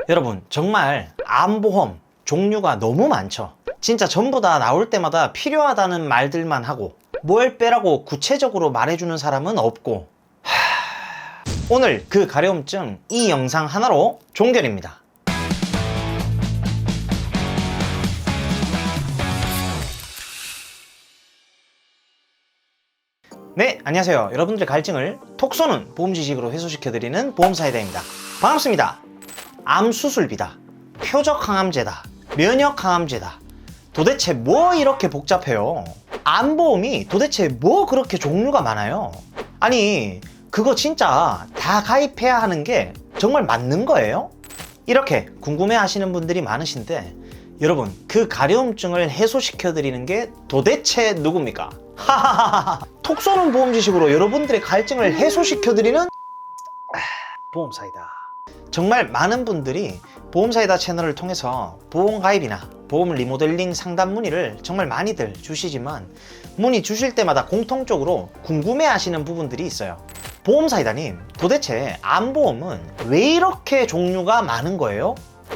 여러분, 정말 암보험 종류가 너무 많죠. 진짜 전부 다 나올 때마다 필요하다는 말들만 하고 뭘 빼라고 구체적으로 말해주는 사람은 없고, 오늘 그 가려움증 이 영상 하나로 종결입니다. 네, 안녕하세요. 여러분들의 갈증을 톡 쏘는 보험 지식으로 해소시켜드리는 보험사이다입니다. 반갑습니다. 암 수술비다, 표적 항암제다, 면역 항암제다, 도대체 뭐 이렇게 복잡해요? 암보험이 도대체 뭐 그렇게 종류가 많아요? 아니, 그거 진짜 다 가입해야 하는 게 정말 맞는 거예요? 이렇게 궁금해 하시는 분들이 많으신데, 여러분, 그 가려움증을 해소시켜드리는 게 도대체 누굽니까? 하하하하. 톡 쏘는 보험 지식으로 여러분들의 갈증을 해소시켜드리는 보험사이다. 정말 많은 분들이 보험사이다 채널을 통해서 보험 가입이나 보험 리모델링 상담 문의를 정말 많이들 주시지만, 문의 주실 때마다 공통적으로 궁금해 하시는 부분들이 있어요. 보험사이다님, 도대체 암보험은 왜 이렇게 종류가 많은 거예요?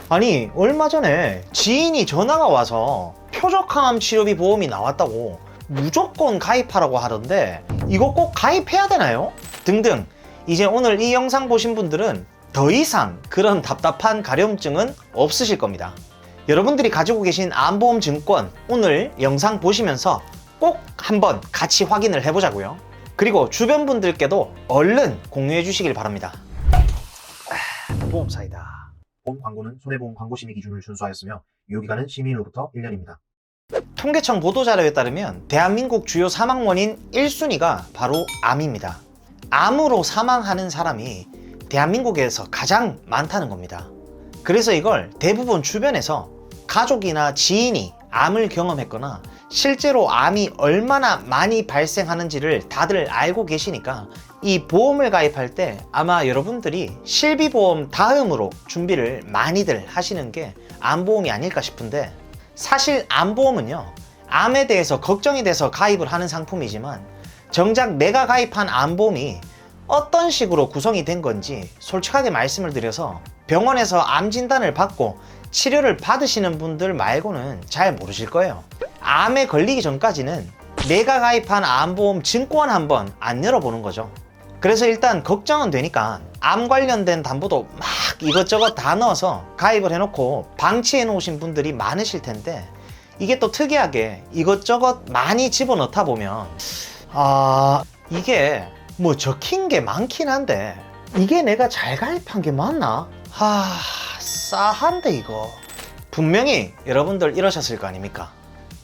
아니, 얼마 전에 지인이 전화가 와서 표적항암 치료비 보험이 나왔다고 무조건 가입하라고 하던데, 이거 꼭 가입해야 되나요? 등등. 이제 오늘 이 영상 보신 분들은 더 이상 그런 답답한 가려움증은 없으실 겁니다. 여러분들이 가지고 계신 암보험 증권, 오늘 영상 보시면서 꼭 한번 같이 확인을 해보자고요. 그리고 주변 분들께도 얼른 공유해 주시길 바랍니다. 보험사이다. 보험 광고는 손해보험 광고심의 기준을 준수하였으며 유효기간은 시민으로부터 1년입니다. 통계청 보도자료에 따르면 대한민국 주요 사망 원인 1순위가 바로 암입니다. 암으로 사망하는 사람이 대한민국에서 가장 많다는 겁니다. 그래서 이걸 대부분 주변에서 가족이나 지인이 암을 경험했거나 실제로 암이 얼마나 많이 발생하는지를 다들 알고 계시니까 이 보험을 가입할 때 아마 여러분들이 실비보험 다음으로 준비를 많이들 하시는 게 암보험이 아닐까 싶은데, 사실 암보험은요, 암에 대해서 걱정이 돼서 가입을 하는 상품이지만 정작 내가 가입한 암보험이 어떤 식으로 구성이 된 건지 솔직하게 말씀을 드려서 병원에서 암 진단을 받고 치료를 받으시는 분들 말고는 잘 모르실 거예요. 암에 걸리기 전까지는 내가 가입한 암보험 증권 한번 안 열어보는 거죠. 그래서 일단 걱정은 되니까 암 관련된 담보도 막 이것저것 다 넣어서 가입을 해놓고 방치해 놓으신 분들이 많으실 텐데, 이게 또 특이하게 이것저것 많이 집어넣다 보면 이게 뭐 적힌 게 많긴 한데 이게 내가 잘 가입한 게 맞나? 싸한데 이거. 분명히 여러분들 이러셨을 거 아닙니까?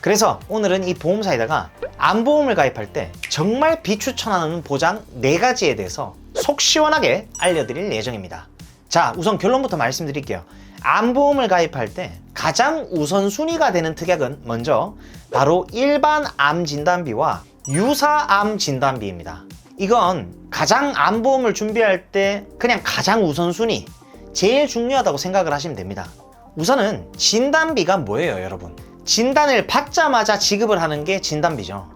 그래서 오늘은 이 보험사이다가 암보험을 가입할 때 정말 비추천하는 보장 4가지에 대해서 속 시원하게 알려드릴 예정입니다. 자, 우선 결론부터 말씀드릴게요. 암보험을 가입할 때 가장 우선순위가 되는 특약은 먼저 바로 일반 암 진단비와 유사암 진단비입니다. 이건 가장 암보험을 준비할 때 그냥 가장 우선순위, 제일 중요하다고 생각을 하시면 됩니다. 우선은 진단비가 뭐예요, 여러분? 진단을 받자마자 지급을 하는 게 진단비죠.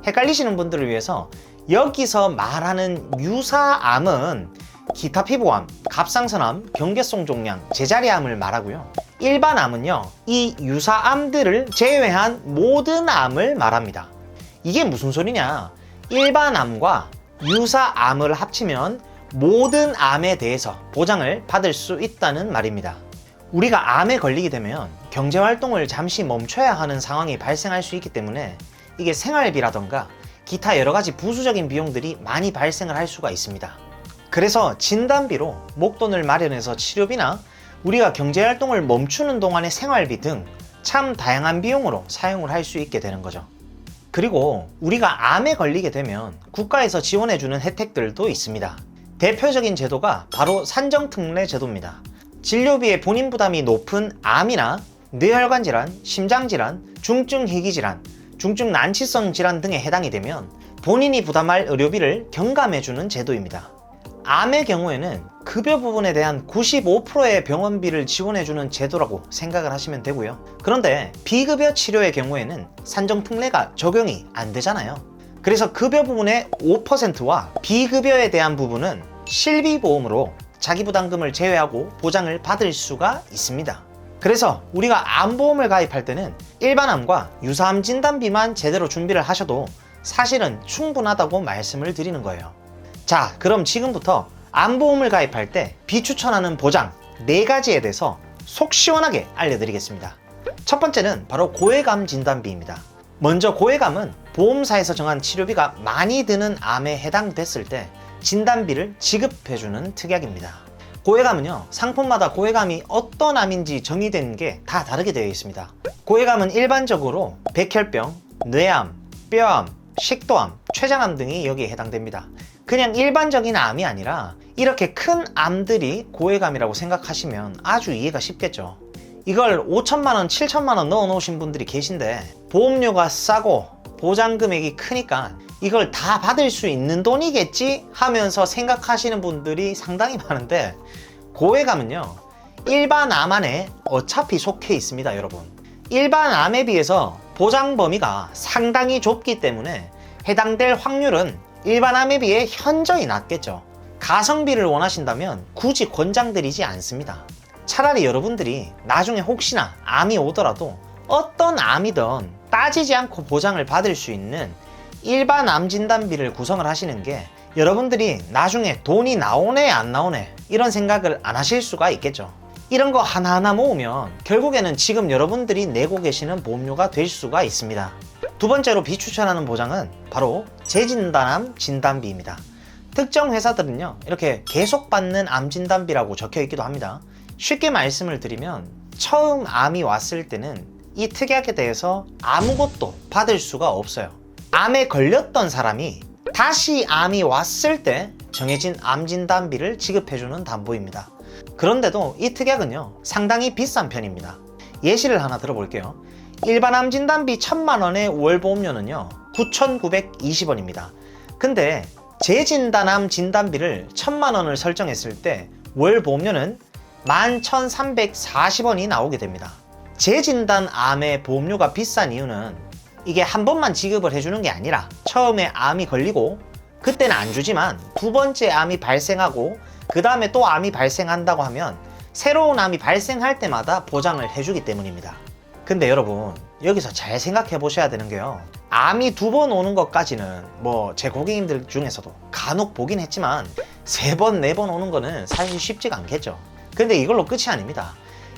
헷갈리시는 분들을 위해서 여기서 말하는 유사암은 기타 피부암, 갑상선암, 경계성 종양, 제자리암을 말하고요. 일반 암은요, 이 유사암들을 제외한 모든 암을 말합니다. 이게 무슨 소리냐? 일반 암과 유사암을 합치면 모든 암에 대해서 보장을 받을 수 있다는 말입니다. 우리가 암에 걸리게 되면 경제활동을 잠시 멈춰야 하는 상황이 발생할 수 있기 때문에 이게 생활비라던가 기타 여러가지 부수적인 비용들이 많이 발생을 할 수가 있습니다. 그래서 진단비로 목돈을 마련해서 치료비나 우리가 경제활동을 멈추는 동안의 생활비 등 참 다양한 비용으로 사용을 할 수 있게 되는 거죠. 그리고 우리가 암에 걸리게 되면 국가에서 지원해주는 혜택들도 있습니다. 대표적인 제도가 바로 산정특례 제도입니다. 진료비의 본인 부담이 높은 암이나 뇌혈관 질환, 심장질환, 중증 희귀질환, 중증 난치성 질환 등에 해당이 되면 본인이 부담할 의료비를 경감해주는 제도입니다. 암의 경우에는 급여 부분에 대한 95%의 병원비를 지원해주는 제도라고 생각을 하시면 되고요. 그런데 비급여 치료의 경우에는 산정특례가 적용이 안 되잖아요. 그래서 급여 부분의 5%와 비급여에 대한 부분은 실비보험으로 자기 부담금을 제외하고 보장을 받을 수가 있습니다. 그래서 우리가 암보험을 가입할 때는 일반암과 유사암 진단비만 제대로 준비를 하셔도 사실은 충분하다고 말씀을 드리는 거예요. 자, 그럼 지금부터 암보험을 가입할 때 비추천하는 보장 4가지에 대해서 속 시원하게 알려드리겠습니다. 첫 번째는 바로 고액암 진단비입니다. 먼저 고액암은 보험사에서 정한 치료비가 많이 드는 암에 해당됐을 때 진단비를 지급해주는 특약입니다. 고액암은요, 상품마다 고액암이 어떤 암인지 정의된 게 다 다르게 되어 있습니다. 고액암은 일반적으로 백혈병, 뇌암, 뼈암, 식도암, 췌장암 등이 여기에 해당됩니다. 그냥 일반적인 암이 아니라 이렇게 큰 암들이 고액암이라고 생각하시면 아주 이해가 쉽겠죠. 이걸 5천만원, 7천만원 넣어 놓으신 분들이 계신데 보험료가 싸고 보장 금액이 크니까 이걸 다 받을 수 있는 돈이겠지 하면서 생각하시는 분들이 상당히 많은데, 고액암은요, 일반 암 안에 어차피 속해 있습니다, 여러분. 일반 암에 비해서 보장 범위가 상당히 좁기 때문에 해당될 확률은 일반 암에 비해 현저히 낮겠죠. 가성비를 원하신다면 굳이 권장드리지 않습니다. 차라리 여러분들이 나중에 혹시나 암이 오더라도 어떤 암이든 따지지 않고 보장을 받을 수 있는 일반 암 진단비를 구성을 하시는 게 여러분들이 나중에 돈이 나오네 안 나오네 이런 생각을 안 하실 수가 있겠죠. 이런 거 하나하나 모으면 결국에는 지금 여러분들이 내고 계시는 보험료가 될 수가 있습니다. 두 번째로 비추천하는 보장은 바로 재진단암 진단비입니다. 특정 회사들은요, 이렇게 계속 받는 암 진단비라고 적혀 있기도 합니다. 쉽게 말씀을 드리면 처음 암이 왔을 때는 이 특약에 대해서 아무것도 받을 수가 없어요. 암에 걸렸던 사람이 다시 암이 왔을 때 정해진 암 진단비를 지급해주는 담보입니다. 그런데도 이 특약은요, 상당히 비싼 편입니다. 예시를 하나 들어볼게요. 일반 암 진단비 1,000만원의 월 보험료는요 9,920원입니다. 근데 재진단암 진단비를 1,000만원을 설정했을 때 월 보험료는 11,340원이 나오게 됩니다. 재진단암의 보험료가 비싼 이유는 이게 한 번만 지급을 해주는 게 아니라 처음에 암이 걸리고 그때는 안 주지만 두 번째 암이 발생하고 그 다음에 또 암이 발생한다고 하면 새로운 암이 발생할 때마다 보장을 해주기 때문입니다. 근데 여러분, 여기서 잘 생각해 보셔야 되는 게요, 암이 2번 오는 것까지는 뭐 제 고객님들 중에서도 간혹 보긴 했지만 3번, 4번 오는 거는 사실 쉽지가 않겠죠. 근데 이걸로 끝이 아닙니다.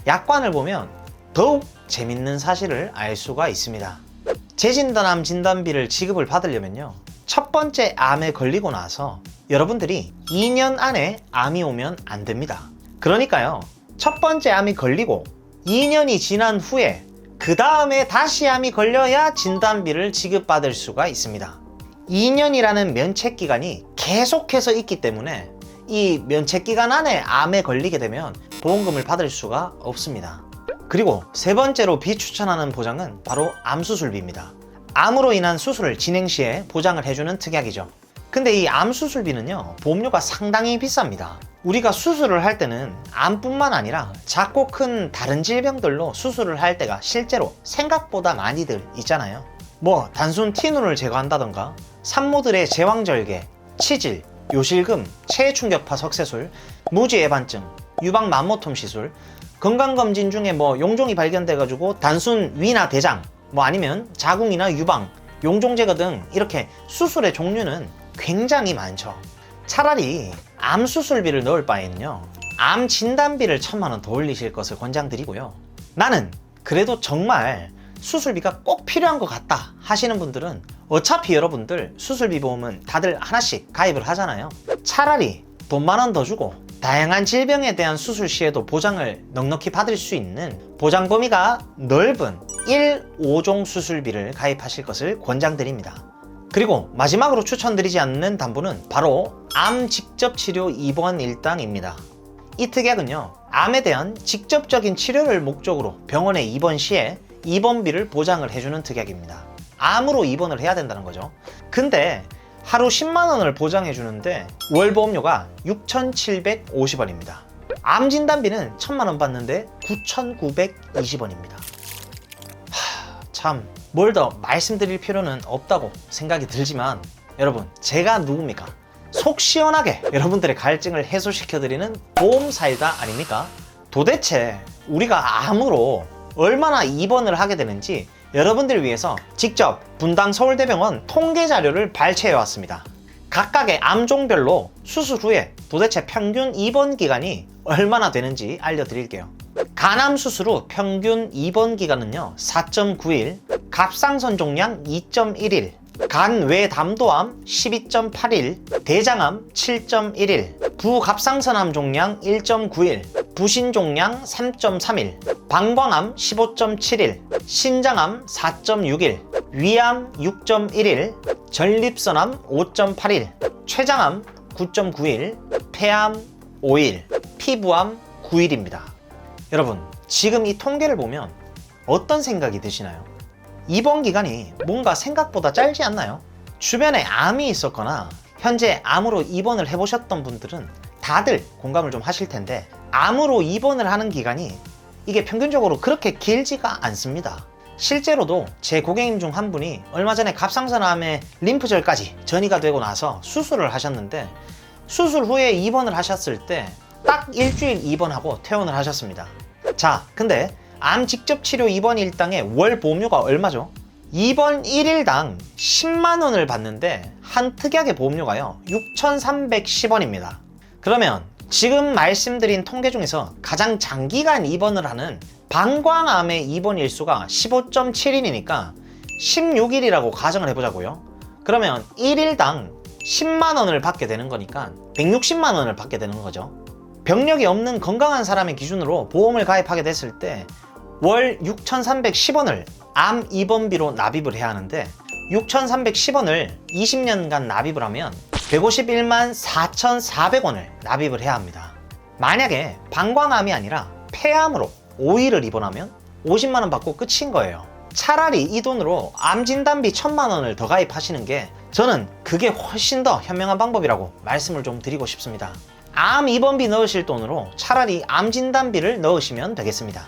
약관을 보면 더욱 재밌는 사실을 알 수가 있습니다. 재진단암 진단비를 지급을 받으려면요, 첫 번째 암에 걸리고 나서 여러분들이 2년 안에 암이 오면 안 됩니다. 그러니까요, 첫 번째 암이 걸리고 2년이 지난 후에 그 다음에 다시 암이 걸려야 진단비를 지급받을 수가 있습니다. 2년이라는 면책기간이 계속해서 있기 때문에 이 면책기간 안에 암에 걸리게 되면 보험금을 받을 수가 없습니다. 그리고 세 번째로 비추천하는 보장은 바로 암수술비입니다. 암으로 인한 수술을 진행 시에 보장을 해주는 특약이죠. 근데 이 암수술비는요, 보험료가 상당히 비쌉니다. 우리가 수술을 할 때는 암뿐만 아니라 작고 큰 다른 질병들로 수술을 할 때가 실제로 생각보다 많이들 있잖아요. 뭐 단순 티눈을 제거한다던가 산모들의 제왕절개, 치질, 요실금, 체해충격파 석쇠술, 무지애반증, 유방 만모톰 시술, 건강검진 중에 뭐 용종이 발견돼가지고 단순 위나 대장, 뭐 아니면 자궁이나 유방, 용종 제거 등 이렇게 수술의 종류는 굉장히 많죠. 차라리 암 수술비를 넣을 바에는요, 암 진단비를 1,000만원 더 올리실 것을 권장드리고요. 나는 그래도 정말 수술비가 꼭 필요한 것 같다 하시는 분들은 어차피 여러분들 수술비 보험은 다들 하나씩 가입을 하잖아요. 차라리 돈 10,000원 더 주고 다양한 질병에 대한 수술 시에도 보장을 넉넉히 받을 수 있는 보장 범위가 넓은 1, 5종 수술비를 가입하실 것을 권장드립니다. 그리고 마지막으로 추천드리지 않는 담보는 바로 암 직접 치료 입원 일당입니다. 이 특약은요, 암에 대한 직접적인 치료를 목적으로 병원에 입원 시에 입원비를 보장을 해주는 특약입니다. 암으로 입원을 해야 된다는 거죠. 근데 하루 10만원을 보장해 주는데 월 보험료가 6,750원입니다. 암 진단비는 1,000만원 받는데 9,920원입니다. 참, 뭘 더 말씀드릴 필요는 없다고 생각이 들지만 여러분, 제가 누굽니까? 속 시원하게 여러분들의 갈증을 해소시켜드리는 보험사이다 아닙니까? 도대체 우리가 암으로 얼마나 입원을 하게 되는지 여러분들을 위해서 직접 분당 서울대병원 통계 자료를 발췌해 왔습니다. 각각의 암종별로 수술 후에 도대체 평균 입원 기간이 얼마나 되는지 알려드릴게요. 간암 수술 후 평균 입원 기간은요 4.9일, 갑상선 종양 2.1일, 간 외담도암 12.8일, 대장암 7.1일, 부갑상선암 종양 1.9일, 부신종양 3.3일, 방광암 15.7일, 신장암 4.6일, 위암 6.1일, 전립선암 5.8일, 췌장암 9.9일, 폐암 5일, 피부암 9일입니다. 여러분, 지금 이 통계를 보면 어떤 생각이 드시나요? 입원 기간이 뭔가 생각보다 짧지 않나요? 주변에 암이 있었거나 현재 암으로 입원을 해보셨던 분들은 다들 공감을 좀 하실 텐데 암으로 입원을 하는 기간이 이게 평균적으로 그렇게 길지가 않습니다. 실제로도 제 고객님 중 한 분이 얼마 전에 갑상선암에 림프절까지 전이가 되고 나서 수술을 하셨는데 수술 후에 입원을 하셨을 때 딱 일주일 입원하고 퇴원을 하셨습니다. 자, 근데 암 직접 치료 입원 일당의 월 보험료가 얼마죠? 입원 1일당 10만 원을 받는데 한 특약의 보험료가요 6,310원입니다. 그러면 지금 말씀드린 통계 중에서 가장 장기간 입원을 하는 방광암의 입원 일수가 15.7일이니까 16일이라고 가정을 해보자고요. 그러면 1일당 10만 원을 받게 되는 거니까 160만 원을 받게 되는 거죠. 병력이 없는 건강한 사람의 기준으로 보험을 가입하게 됐을 때 월 6,310원을 암 입원비로 납입을 해야 하는데 6,310원을 20년간 납입을 하면 151만 4,400원을 납입을 해야 합니다. 만약에 방광암이 아니라 폐암으로 5일을 입원하면 50만 원 받고 끝인 거예요. 차라리 이 돈으로 암 진단비 1,000만 원을 더 가입하시는 게 저는 그게 훨씬 더 현명한 방법이라고 말씀을 좀 드리고 싶습니다. 암 입원비 넣으실 돈으로 차라리 암 진단비를 넣으시면 되겠습니다.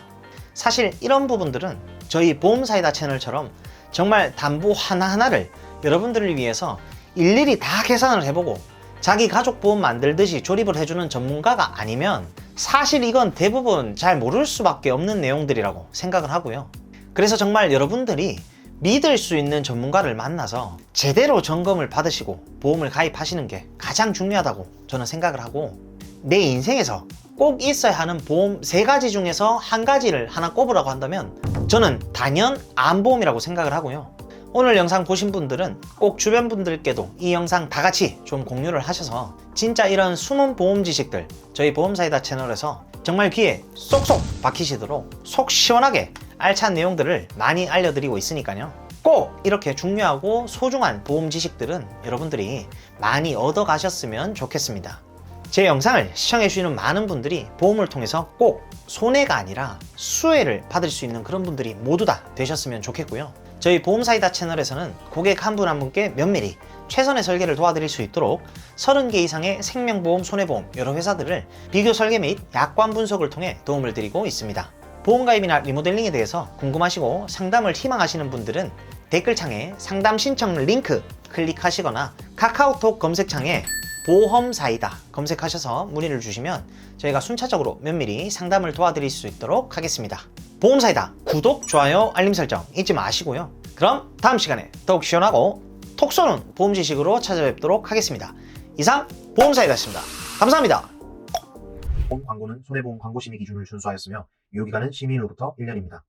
사실 이런 부분들은 저희 보험사이다 채널처럼 정말 담보 하나하나를 여러분들을 위해서 일일이 다 계산을 해보고 자기 가족 보험 만들듯이 조립을 해주는 전문가가 아니면 사실 이건 대부분 잘 모를 수밖에 없는 내용들이라고 생각을 하고요. 그래서 정말 여러분들이 믿을 수 있는 전문가를 만나서 제대로 점검을 받으시고 보험을 가입하시는 게 가장 중요하다고 저는 생각을 하고, 내 인생에서 꼭 있어야 하는 보험 3가지 중에서 한 가지를 하나 꼽으라고 한다면 저는 단연 암보험이라고 생각을 하고요. 오늘 영상 보신 분들은 꼭 주변 분들께도 이 영상 다 같이 좀 공유를 하셔서 진짜 이런 숨은 보험 지식들 저희 보험사이다 채널에서 정말 귀에 쏙쏙 박히시도록 속 시원하게 알찬 내용들을 많이 알려드리고 있으니까요. 꼭 이렇게 중요하고 소중한 보험 지식들은 여러분들이 많이 얻어 가셨으면 좋겠습니다. 제 영상을 시청해주시는 많은 분들이 보험을 통해서 꼭 손해가 아니라 수혜를 받을 수 있는 그런 분들이 모두 다 되셨으면 좋겠고요. 저희 보험사이다 채널에서는 고객 한 분 한 분께 면밀히 최선의 설계를 도와드릴 수 있도록 30개 이상의 생명보험, 손해보험 여러 회사들을 비교 설계 및 약관 분석을 통해 도움을 드리고 있습니다. 보험가입이나 리모델링에 대해서 궁금하시고 상담을 희망하시는 분들은 댓글창에 상담 신청 링크 클릭하시거나 카카오톡 검색창에 보험사이다 검색하셔서 문의를 주시면 저희가 순차적으로 면밀히 상담을 도와드릴 수 있도록 하겠습니다. 보험사이다 구독, 좋아요, 알림 설정 잊지 마시고요. 그럼 다음 시간에 더욱 시원하고 톡 쏘는 보험 지식으로 찾아뵙도록 하겠습니다. 이상 보험사이다였습니다. 감사합니다. 본 광고는 손해보험 광고심의 기준을 준수하였으며 유효기간은 시민으로부터 1년입니다.